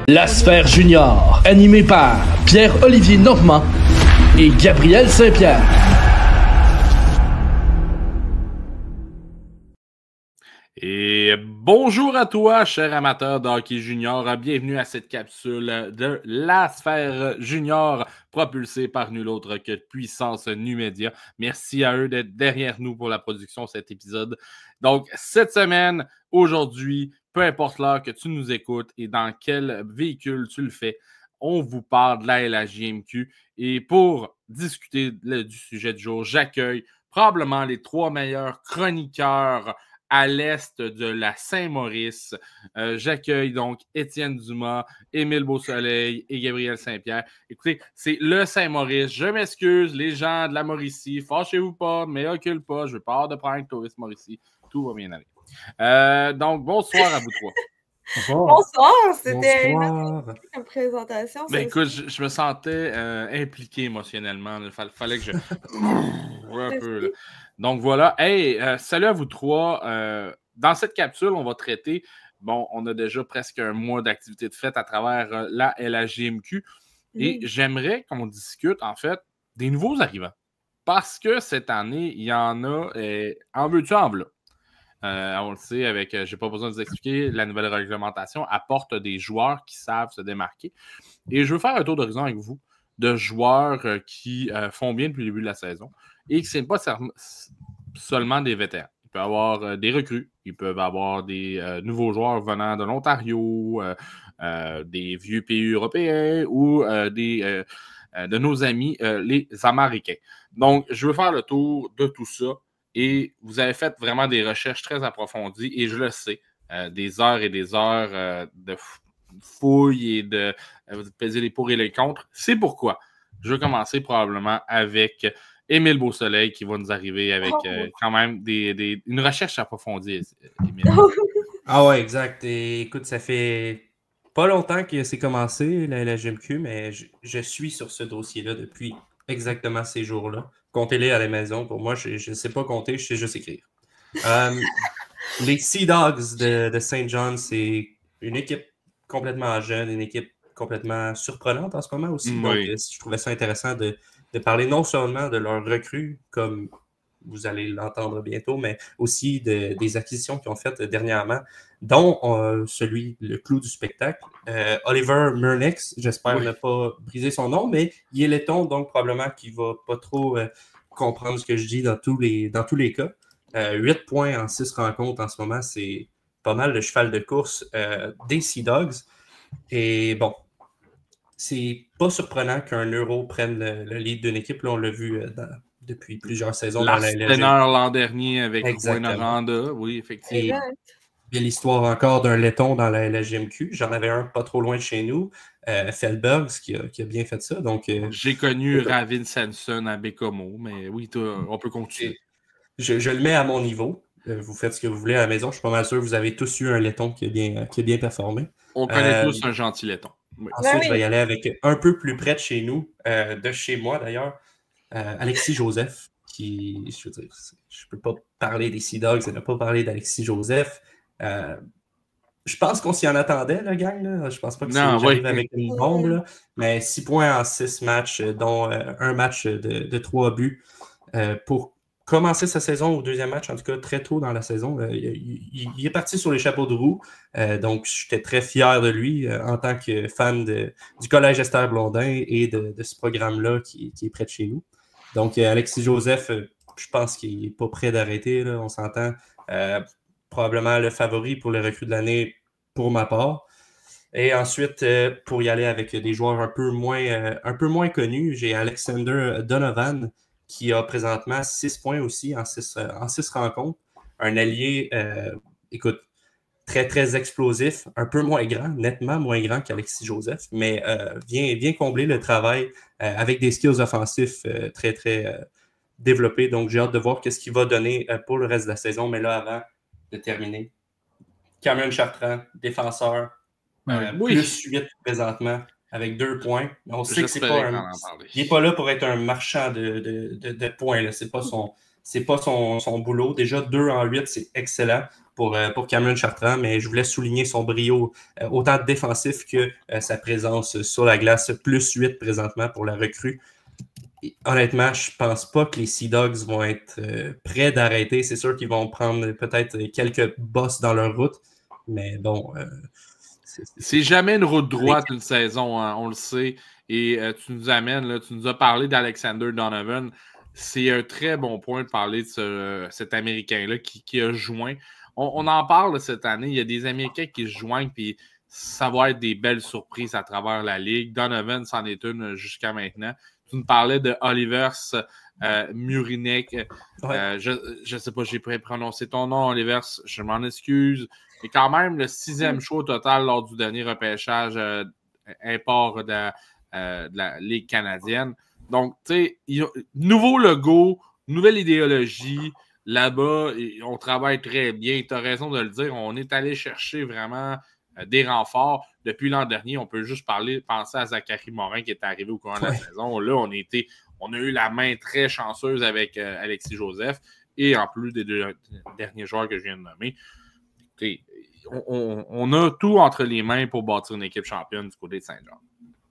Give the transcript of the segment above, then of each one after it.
La Sphère Junior, animée par Pierre-Olivier Normand et Gabriel Saint-Pierre. Et bonjour à toi, cher amateur de hockey junior. Bienvenue à cette capsule de la Sphère Junior, propulsée par nul autre que Puissance Numédia. Merci à eux d'être derrière nous pour la production de cet épisode. Donc, cette semaine, aujourd'hui, peu importe l'heure que tu nous écoutes et dans quel véhicule tu le fais, on vous parle de la LHJMQ. Et pour discuter du sujet du jour, j'accueille probablement les 3 meilleurs chroniqueurs à l'est de la Saint-Maurice. J'accueille donc Étienne Dumas, Émile Beausoleil et Gabriel Saint-Pierre. Écoutez, c'est le Saint-Maurice. Je m'excuse, les gens de la Mauricie. Fâchez-vous pas, mais occupe pas. Je veux pas avoir de problème avec Tourisme Mauricie. Tout va bien aller. Donc, bonsoir à vous trois. Bonsoir, c'était une présentation. Ben, écoute, je me sentais impliqué émotionnellement. Il fallait que je... un peu, là. Donc voilà. Hey, salut à vous trois. Dans cette capsule, on va traiter... Bon, on a déjà presque un mois d'activité de fête à travers la LHJMQ. Et j'aimerais qu'on discute, en fait, des nouveaux arrivants. Parce que cette année, il y en a... en veux-tu, en voilà. On le sait, avec, j'ai pas besoin de vous expliquer, la nouvelle réglementation apporte des joueurs qui savent se démarquer. Et je veux faire un tour d'horizon avec vous de joueurs qui font bien depuis le début de la saison et que ce n'est pas seulement des vétérans. Il peut y avoir des recrues, il peut y avoir des nouveaux joueurs venant de l'Ontario, des vieux pays européens ou de nos amis, les Américains. Donc, je veux faire le tour de tout ça. Et vous avez fait vraiment des recherches très approfondies, et je le sais, des heures et des heures de fouilles et de peser les pour et les contre. C'est pourquoi je vais commencer probablement avec Émile Beausoleil qui va nous arriver avec quand même une recherche approfondie, Émile. Ah ouais, exact. Et écoute, ça fait pas longtemps que c'est commencé, la GMQ, mais je suis sur ce dossier-là depuis exactement ces jours-là. Comptez-les à la maison. Pour moi, je ne sais pas compter, je sais juste écrire. Les Sea Dogs de Saint John, c'est une équipe complètement jeune, une équipe complètement surprenante en ce moment aussi. Oui. Donc, je trouvais ça intéressant de parler non seulement de leurs recrues, comme vous allez l'entendre bientôt, mais aussi des acquisitions qu'ils ont faites dernièrement, dont le clou du spectacle, Oliver Murnix, j'espère ne pas briser son nom, mais il est letton, donc probablement qu'il ne va pas trop comprendre ce que je dis dans tous les cas. 8 points en 6 rencontres en ce moment, c'est pas mal le cheval de course des Sea Dogs. Et bon, c'est pas surprenant qu'un Euro prenne le lead d'une équipe. Là, on l'a vu depuis plusieurs saisons dans la LHJMQ. L'an dernier avec Rwanda, oui, effectivement. Il y a l'histoire encore d'un letton dans la LHJMQ. J'en avais un pas trop loin de chez nous, Feldbergs, qui a bien fait ça. Donc, j'ai connu Ravin Sanson à Bécomo, mais oui, on peut continuer. Je le mets à mon niveau. Vous faites ce que vous voulez à la maison. Je suis pas mal sûr que vous avez tous eu un letton qui a bien performé. On connaît tous un gentil letton. Oui. Ensuite, je vais y aller avec un peu plus près de chez nous, de chez moi d'ailleurs, Alexis Joseph, qui, je veux dire, je ne peux pas parler des Sea Dogs et ne pas parler d'Alexis Joseph. Je pense qu'on s'y en attendait, la gang. Là. Je pense pas que j'arrive avec une bombe, là. Mais 6 points en 6 matchs, dont un match de 3 buts pour commencer sa saison au deuxième match, en tout cas très tôt dans la saison. Il est parti sur les chapeaux de roue, donc j'étais très fier de lui en tant que fan du Collège Esther Blondin et de ce programme-là qui est près de chez nous. Donc Alexis Joseph, je pense qu'il n'est pas prêt d'arrêter, là, on s'entend. Probablement le favori pour les recrues de l'année pour ma part. Et ensuite, pour y aller avec des joueurs un peu moins connus, j'ai Alexander Donovan, qui a présentement 6 points aussi en 6 rencontres. Un allié, écoute, très, très explosif, un peu moins grand, nettement moins grand qu'Alexis Joseph, mais vient combler le travail avec des skills offensifs très, très développés. Donc, j'ai hâte de voir ce qu'il va donner pour le reste de la saison. Mais là, avant de terminer, Cameron Chartrand, défenseur, plus 8 présentement, avec 2 points. On sait que c'est pas il n'est pas là pour être un marchand de points. Ce n'est pas c'est pas son boulot. Déjà, 2-8, c'est excellent pour Cameron Chartrand, mais je voulais souligner son brio, autant défensif que sa présence sur la glace, plus 8 présentement pour la recrue. Et honnêtement, je pense pas que les Sea Dogs vont être prêts d'arrêter. C'est sûr qu'ils vont prendre peut-être quelques bosses dans leur route, mais bon... c'est jamais une route droite une saison, hein, on le sait. Et tu nous amènes, là, tu nous as parlé d'Alexander Donovan. C'est un très bon point de parler de cet Américain-là qui a joint. On en parle cette année. Il y a des Américains qui se joignent, puis ça va être des belles surprises à travers la Ligue. Donovan, c'en est une jusqu'à maintenant. Tu nous parlais de Olivers Murinek. Je ne sais pas, j'ai prononcé ton nom, Olivers. Je m'en excuse. Et quand même, le 6e show total lors du dernier repêchage import de la Ligue canadienne. Donc, tu sais, nouveau logo, nouvelle idéologie. Là-bas, on travaille très bien. Tu as raison de le dire. On est allé chercher vraiment des renforts. Depuis l'an dernier, on peut juste penser à Zachary Morin qui est arrivé au courant de la saison. Là, on a eu la main très chanceuse avec Alexis Joseph et en plus des 2 derniers joueurs que je viens de nommer. On a tout entre les mains pour bâtir une équipe championne du côté de Saint-Jean.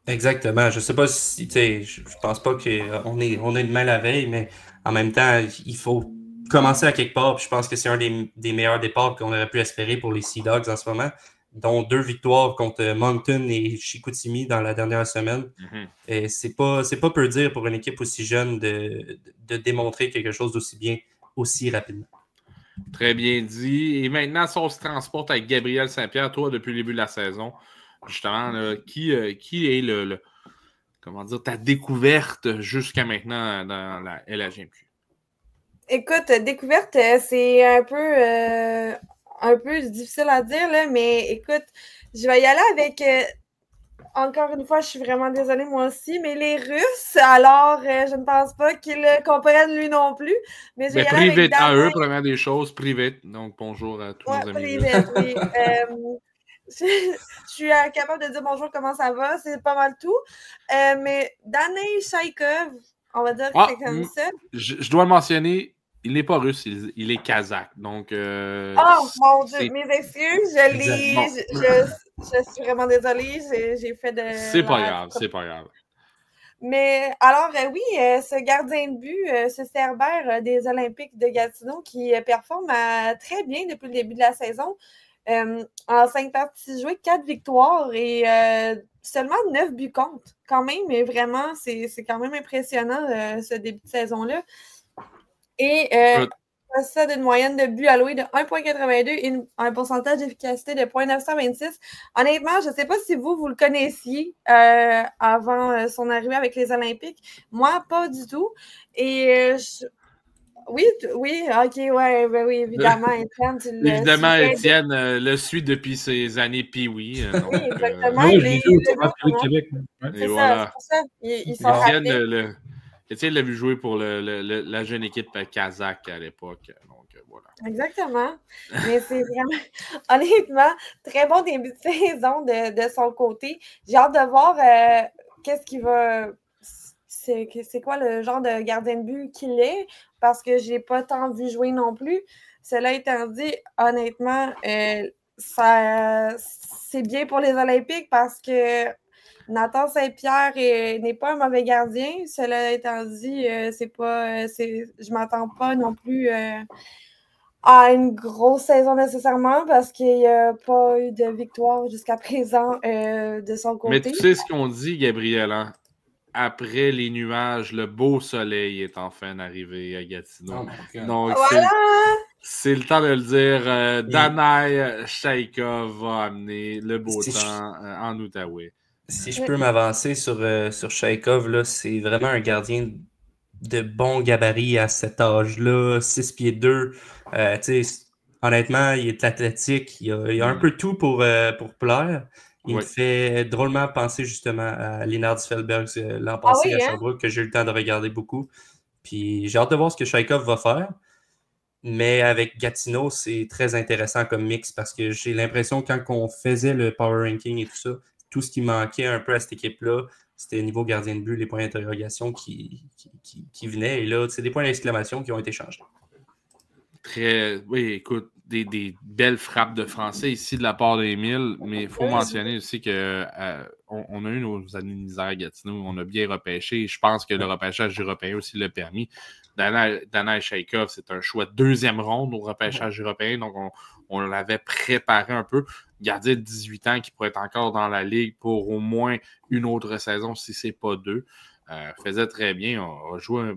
Exactement. Je sais pas si, je pense pas qu'on est une main la veille, mais en même temps, il faut commencer à quelque part. Puis je pense que c'est un des meilleurs départs qu'on aurait pu espérer pour les Sea Dogs en ce moment, dont 2 victoires contre Moncton et Chicoutimi dans la dernière semaine. Et c'est pas peu dire pour une équipe aussi jeune de démontrer quelque chose d'aussi bien, aussi rapidement. Très bien dit. Et maintenant, si on se transporte avec Gabriel Saint-Pierre, toi, depuis le début de la saison, justement, là, qui est comment dire, ta découverte jusqu'à maintenant dans la LHMQ? Écoute, découverte, c'est un peu difficile à dire, là, mais écoute, je vais y aller avec... encore une fois, je suis vraiment désolée, moi aussi, mais les Russes, alors je ne pense pas qu'ils le comprennent lui non plus. Mais je vais y aller avec à eux, première des choses, privé. Donc, bonjour à tous nos amis. Privé, oui. Je suis capable de dire bonjour, comment ça va, c'est pas mal tout. Mais Danil Shaikov, on va dire que c'est comme ça. Je dois le mentionner, il n'est pas russe, il est kazakh. Donc, oh mon Dieu, mes excuses, je suis vraiment désolée, j'ai fait de... C'est pas grave, c'est pas grave. Mais alors, oui, ce gardien de but, ce Cerbère des Olympiques de Gatineau qui performe très bien depuis le début de la saison. En 5 parties jouées, 4 victoires et seulement 9 buts contre. Quand même, mais vraiment, c'est quand même impressionnant ce début de saison-là. Et ça d'une moyenne de buts alloués de 1,82 et un pourcentage d'efficacité de 0,926. Honnêtement, je ne sais pas si vous le connaissiez avant son arrivée avec les Olympiques. Moi, pas du tout. Et oui, ok, ouais, ben oui, évidemment, Étienne, évidemment, Étienne le suit depuis ses années Pee-Wee. Oui, exactement. Oui, je Québec. C'est voilà. C'est ça, ils sont rapides. Étienne l'a vu jouer pour la jeune équipe kazakh à l'époque. Donc, voilà. Exactement. Mais c'est vraiment, honnêtement, très bon début de saison de son côté. J'ai hâte de voir qu'est-ce qu'il va... C'est quoi le genre de gardien de but qu'il est, parce que je n'ai pas tant vu jouer non plus. Cela étant dit, honnêtement, c'est bien pour les Olympiques parce que Nathan Saint-Pierre n'est pas un mauvais gardien. Cela étant dit, je ne m'attends pas non plus à une grosse saison nécessairement parce qu'il n'y a pas eu de victoire jusqu'à présent de son côté. Mais tu sais ce qu'on dit, Gabriel, hein? Après les nuages, le beau soleil est enfin arrivé à Gatineau. Donc, voilà! C'est le temps de le dire. Danil Shaikov va amener le beau temps en Outaouais. Si je peux m'avancer sur Shaikov, là, c'est vraiment un gardien de bon gabarit à cet âge-là, 6 pieds 2. Honnêtement, il est athlétique, il a un peu tout pour plaire. Il me fait drôlement penser justement à Lennart Fjällberg l'an passé à Sherbrooke, que j'ai eu le temps de regarder beaucoup. Puis j'ai hâte de voir ce que Shaikov va faire. Mais avec Gatineau, c'est très intéressant comme mix parce que j'ai l'impression quand on faisait le power ranking et tout ça, tout ce qui manquait un peu à cette équipe-là, c'était niveau gardien de but, les points d'interrogation qui venaient. Et là, c'est des points d'exclamation qui ont été changés. Oui, écoute, des belles frappes de français ici de la part d'Émile, mais il faut mentionner aussi que on a eu nos années de misère à Gatineau, on a bien repêché. Je pense que le repêchage européen aussi l'a permis. Dana Shaikov, c'est un choix de deuxième ronde au repêchage européen, donc on l'avait préparé un peu. Gardien de 18 ans qui pourrait être encore dans la ligue pour au moins une autre saison, si c'est pas 2. Faisait très bien. On a joué,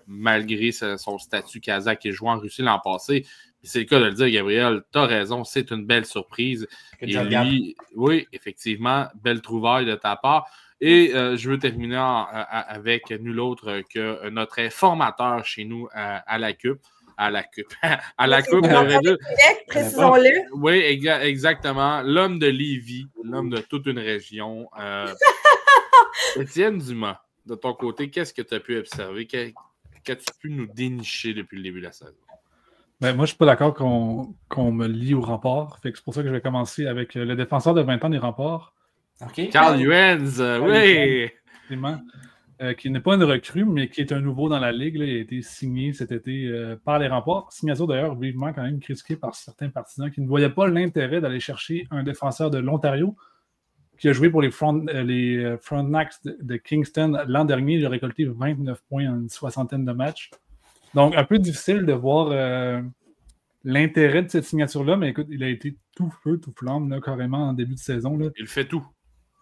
malgré son statut kazakh qui joué en Russie l'an passé. C'est le cas de le dire, Gabriel, tu as raison, c'est une belle surprise. Et lui, oui, effectivement, belle trouvaille de ta part. Et je veux terminer avec nul autre que notre informateur chez nous à la CUP. À la CUP. À la CUP. Précisons-le. Oui, exactement. L'homme de Lévis, l'homme de toute une région. Étienne Dumas, de ton côté, qu'est-ce que tu as pu observer? Qu'as-tu pu nous dénicher depuis le début de la saison? Ben, moi, je suis pas d'accord qu'on me lie au rempart. Fait que c'est pour ça que je vais commencer avec le défenseur de 20 ans des remparts. OK. Carl Juenz, oui! Effectivement. Qui n'est pas une recrue, mais qui est un nouveau dans la ligue. Là. Il a été signé cet été par les remparts. Signature d'ailleurs vivement quand même critiquée par certains partisans qui ne voyaient pas l'intérêt d'aller chercher un défenseur de l'Ontario qui a joué pour les Frontenacs de Kingston l'an dernier. Il a récolté 29 points en une soixantaine de matchs. Donc, un peu difficile de voir l'intérêt de cette signature-là, mais écoute, il a été tout feu, tout flamme, là, carrément en début de saison. Là. Il fait tout.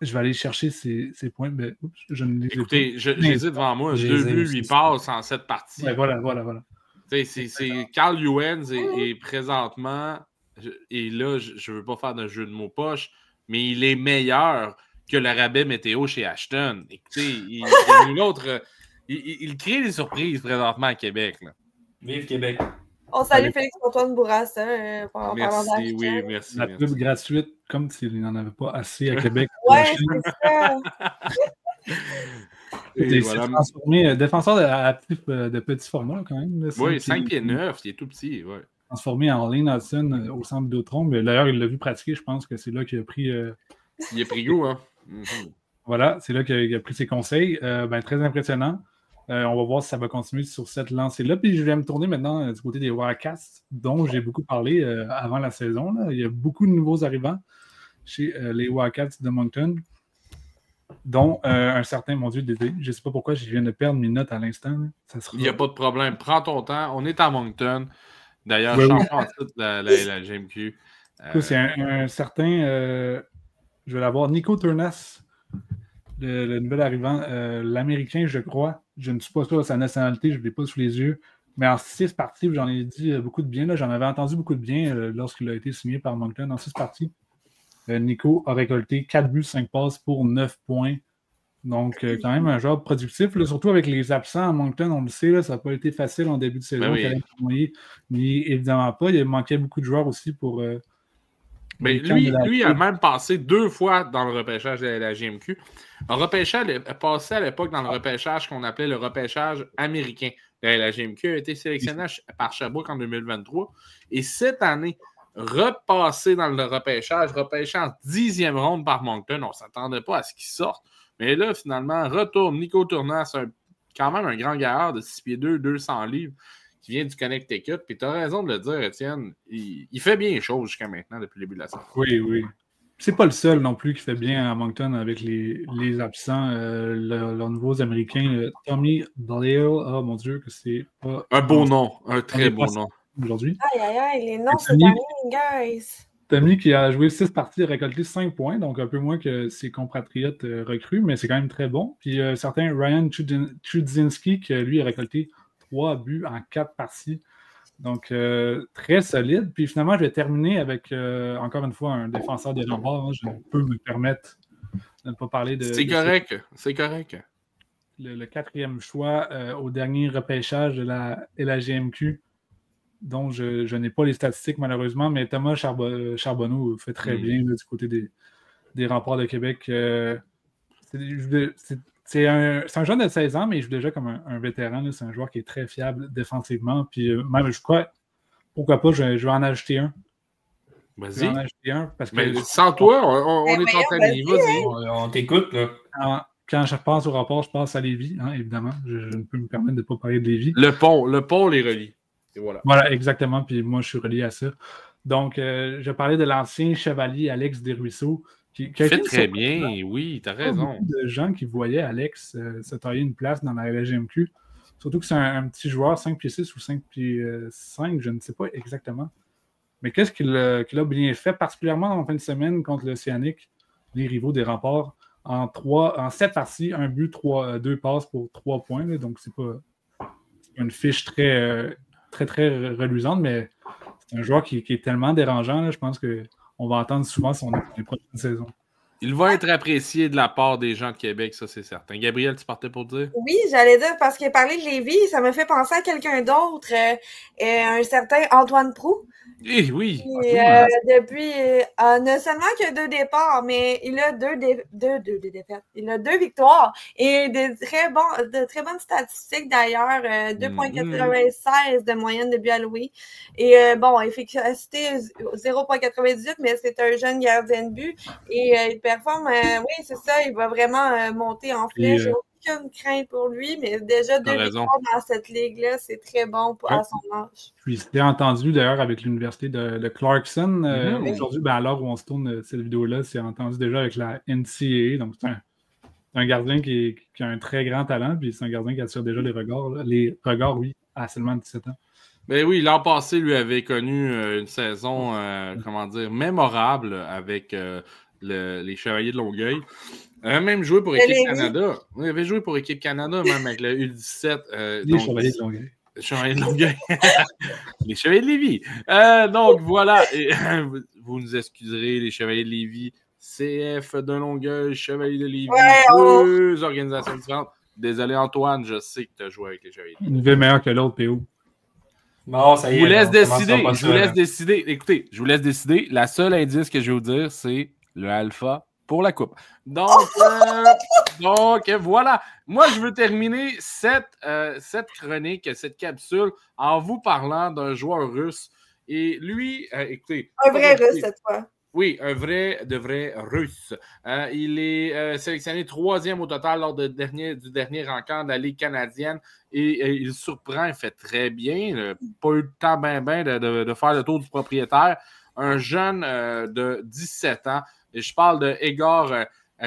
Je vais aller chercher ces points. Mais, je ne les ai pas. Écoutez, j'ai devant moi 2 buts, 8 passes en cette partie. Ouais, voilà. C'est Carl Juenz et présentement, et là, je ne veux pas faire d'un jeu de mots poche, mais il est meilleur que le rabais météo chez Ashton. Écoutez, il crée des surprises présentement à Québec. Là. Vive Québec! On salue Félix-Antoine Bourassa. Merci, oui, merci. La pub gratuite, comme s'il n'en avait pas assez à Québec. Ouais, c'est ça. Il s'est transformé, défenseur de petit format quand même. Là, oui, 5 pieds 9, il est tout petit. Ouais. Transformé en Lane Hudson au centre Vidéotron. D'ailleurs, il l'a vu pratiquer, je pense que c'est là qu'il a pris... Il a pris goût, hein? Voilà, c'est là qu'il a pris ses conseils. Très impressionnant. On va voir si ça va continuer sur cette lancée-là. Puis je vais me tourner maintenant du côté des Wildcats, dont j'ai beaucoup parlé avant la saison. Là. Il y a beaucoup de nouveaux arrivants chez les Wildcats de Moncton, dont un certain, mon Dieu, Dédé. Je ne sais pas pourquoi je viens de perdre mes notes à l'instant. Il n'y a pas de problème. Prends ton temps. On est à Moncton. D'ailleurs, champion en titre de la GMQ. C'est un certain... je vais l'avoir, Nico Turnas, le nouvel arrivant, l'Américain, je crois. Je ne suis pas sûr de sa nationalité, je ne l'ai pas sous les yeux. Mais en 6 parties, j'en ai dit beaucoup de bien. Là, j'en avais entendu beaucoup de bien lorsqu'il a été signé par Moncton. En 6 parties, Nico a récolté 4 buts, 5 passes pour 9 points. Donc, quand même un joueur productif. Là, surtout avec les absents à Moncton, on le sait, là, ça n'a pas été facile en début de saison. Oui. Mais évidemment pas. Il manquait beaucoup de joueurs aussi pour... Mais lui a même passé 2 fois dans le repêchage de la GMQ. A passé à l'époque dans le repêchage qu'on appelait le repêchage américain. La GMQ a été sélectionné par Sherbrooke en 2023. Et cette année, repassé dans le repêché en 10e ronde par Moncton. On ne s'attendait pas à ce qu'il sorte. Mais là, finalement, retourne Nico Turnas, quand même un grand gaillard de 6 pieds 2, 200 livres, qui vient du Connecticut. Puis tu as raison de le dire, Étienne. Il fait bien les choses jusqu'à maintenant, depuis le début de la saison. Oui. C'est pas le seul non plus qui fait bien à Moncton avec les absents. Leurs nouveaux Américains, Tommy Blair. Oh mon Dieu, que c'est pas... Un beau nom. Un très beau nom. Aujourd'hui. Aïe, les noms cette année, guys. Tommy qui a joué 6 parties, a récolté 5 points, donc un peu moins que ses compatriotes recrues, mais c'est quand même très bon. Puis certain Ryan Chudzinski, qui lui a récolté 3 buts en 4 parties. Donc, très solide. Puis finalement, je vais terminer avec, encore une fois, un défenseur des remparts. Hein. Je peux me permettre de ne pas parler de... C'est correct. Le 4e choix au dernier repêchage de la GMQ, dont je n'ai pas les statistiques malheureusement, mais Thomas Charbonneau fait très bien là, du côté des remparts de Québec. C'est un jeune de 16 ans, mais il joue déjà comme un vétéran. Là. C'est un joueur qui est très fiable défensivement. Puis même, je crois, pourquoi pas, je vais en ajouter un. Vas-y. Je vais en ajouter un. Parce que mais sans toi, on est en famille. Vas-y. On t'écoute, là. Quand je pense au rapport, je pense à Lévis, hein, évidemment. Je ne peux me permettre de ne pas parler de Lévis. Le pont les relie. Et voilà. Voilà, exactement. Puis moi, je suis relié à ça. Donc, je parlais de l'ancien chevalier Alex Desruisseaux. Qui a fait été très bien, oui, t'as raison. Beaucoup de gens qui voyaient Alex se tailler une place dans la LGMQ. Surtout que c'est un petit joueur, 5 pieds 6 ou 5 pieds 5, je ne sais pas exactement. Mais qu'est-ce qu'il a bien fait, particulièrement en fin de semaine contre l'Océanique, les rivaux des Remparts, en 7 parties, 1 but, 2 passes pour 3 points. Là, donc, c'est pas une fiche très, très, très reluisante, mais c'est un joueur qui est tellement dérangeant. Là, je pense qu'on va entendre souvent son nom les prochaines saisons. Il va être apprécié de la part des gens de Québec, ça c'est certain. Gabriel, tu partais pour dire? Oui, j'allais dire, parce qu'il a parlé de Lévis, ça me fait penser à quelqu'un d'autre, un certain Antoine Proulx. Eh oui! Depuis, non seulement qu'il a 2 départs, mais il a deux défaites. Il a 2 victoires et de très bonnes statistiques d'ailleurs. 2,96 de moyenne de buts alloués. Et efficacité 0,98, mais c'est un jeune gardien de but. Et il performe, oui, c'est ça, il va vraiment monter en flèche. Aucune crainte pour lui, mais déjà 2 victoires dans cette ligue-là, c'est très bon à son âge. Puis c'était entendu d'ailleurs avec l'université de Clarkson. Aujourd'hui, à l'heure où on se tourne cette vidéo-là, c'est entendu déjà avec la NCAA. Donc c'est un gardien qui a un très grand talent, puis c'est un gardien qui attire déjà les regards, oui, à seulement 17 ans. Ben oui, l'an passé, lui avait connu une saison, mémorable avec les Chevaliers de Longueuil. Il avait même joué pour Équipe Canada. Il avait joué pour Équipe Canada, même avec le U17. Les Chevaliers de Longueuil. Les Chevaliers de Longueuil. Les Chevaliers de Lévis. Donc, voilà. Et, vous nous excuserez, les Chevaliers de Lévis, CF de Longueuil, Chevaliers de Lévis, 2 organisations différentes. Désolé, Antoine, je sais que tu as joué avec les Chevaliers de Lévis. Une vie meilleure que l'autre, PO. Bon, ça y est. Je vous laisse décider. Écoutez, je vous laisse décider. La seule indice que je vais vous dire, c'est le alpha pour la coupe. Donc, voilà. Moi, je veux terminer cette chronique, cette capsule, en vous parlant d'un joueur russe. Et lui, écoutez... Un vrai russe, cette fois. Oui, un vrai russe. Il est sélectionné 3e au total lors du dernier rencontre de la Ligue canadienne. Et il surprend, il fait très bien. Pas eu le temps de faire le tour du propriétaire. Un jeune de 17 ans. Et je parle de Egor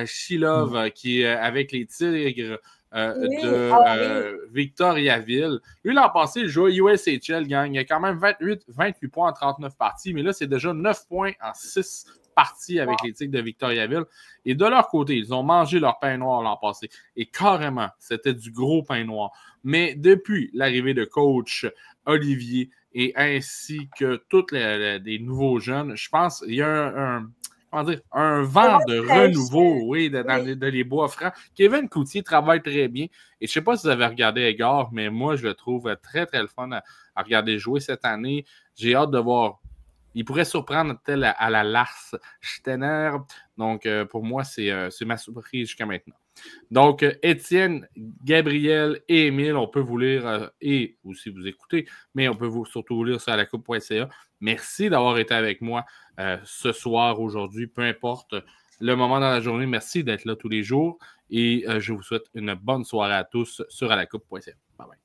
Shilov qui est avec les Tigres de Victoriaville. Lui, l'an passé, il joue à USHL, gang. Il a quand même 28 points en 39 parties, mais là, c'est déjà 9 points en 6 parties avec les Tigres de Victoriaville. Et de leur côté, ils ont mangé leur pain noir l'an passé. Et carrément, c'était du gros pain noir. Mais depuis l'arrivée de coach Olivier et ainsi que tous les nouveaux jeunes, je pense qu'il y a un vent de renouveau, dans les bois francs. Kevin Cloutier travaille très bien. Et je ne sais pas si vous avez regardé Egor, mais moi, je le trouve très, très le fun à regarder jouer cette année. J'ai hâte de voir. Il pourrait surprendre tel à la Lars Steiner. Donc, pour moi, c'est ma surprise jusqu'à maintenant. Donc, Étienne, Gabriel et Émile, on peut vous lire et aussi vous écouter, mais on peut surtout vous lire sur alacoupe.ca. Merci d'avoir été avec moi ce soir, aujourd'hui, peu importe le moment dans la journée. Merci d'être là tous les jours et je vous souhaite une bonne soirée à tous sur alacoupe.ca. Bye bye.